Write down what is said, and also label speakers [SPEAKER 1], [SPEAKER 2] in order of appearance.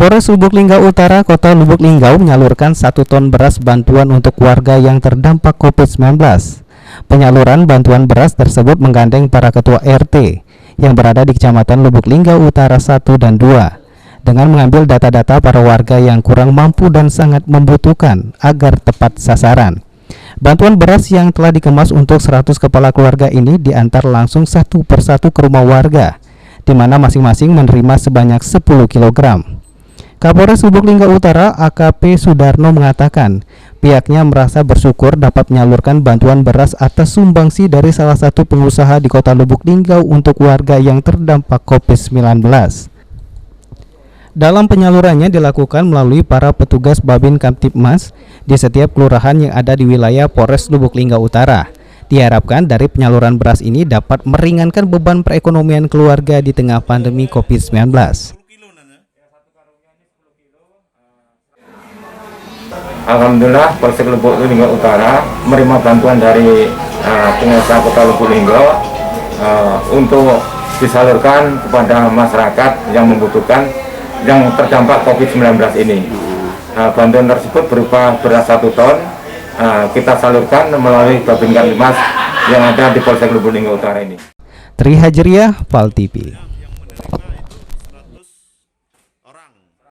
[SPEAKER 1] Kapolres Lubuk Linggau Utara, Kota Lubuk Linggau menyalurkan 1 ton beras bantuan untuk warga yang terdampak COVID-19. Penyaluran bantuan beras tersebut menggandeng para ketua RT yang berada di Kecamatan Lubuk Linggau Utara 1 dan 2 dengan mengambil data-data para warga yang kurang mampu dan sangat membutuhkan agar tepat sasaran. Bantuan beras yang telah dikemas untuk 100 kepala keluarga ini diantar langsung satu persatu ke rumah warga, di mana masing-masing menerima sebanyak 10 kg. Kapolres Lubuk Linggau Utara AKP Sudarno mengatakan pihaknya merasa bersyukur dapat menyalurkan bantuan beras atas sumbangsi dari salah satu pengusaha di Kota Lubuk Linggau untuk warga yang terdampak COVID-19. Dalam penyalurannya dilakukan melalui para petugas Babin Kamtibmas di setiap kelurahan yang ada di wilayah Polres Lubuk Linggau Utara. Diharapkan dari penyaluran beras ini dapat meringankan beban perekonomian keluarga di tengah pandemi COVID-19.
[SPEAKER 2] Alhamdulillah Polsek Lubuk Linggau Utara menerima bantuan dari pengusaha Kota Lubuk Linggau untuk disalurkan kepada masyarakat yang membutuhkan yang terdampak COVID-19 ini. Bantuan tersebut berupa beras 1 ton kita salurkan melalui Babin Kamtibmas yang ada di Polsek Lubuk Linggau Utara ini.
[SPEAKER 1] Tri Hajriah, PAL TV.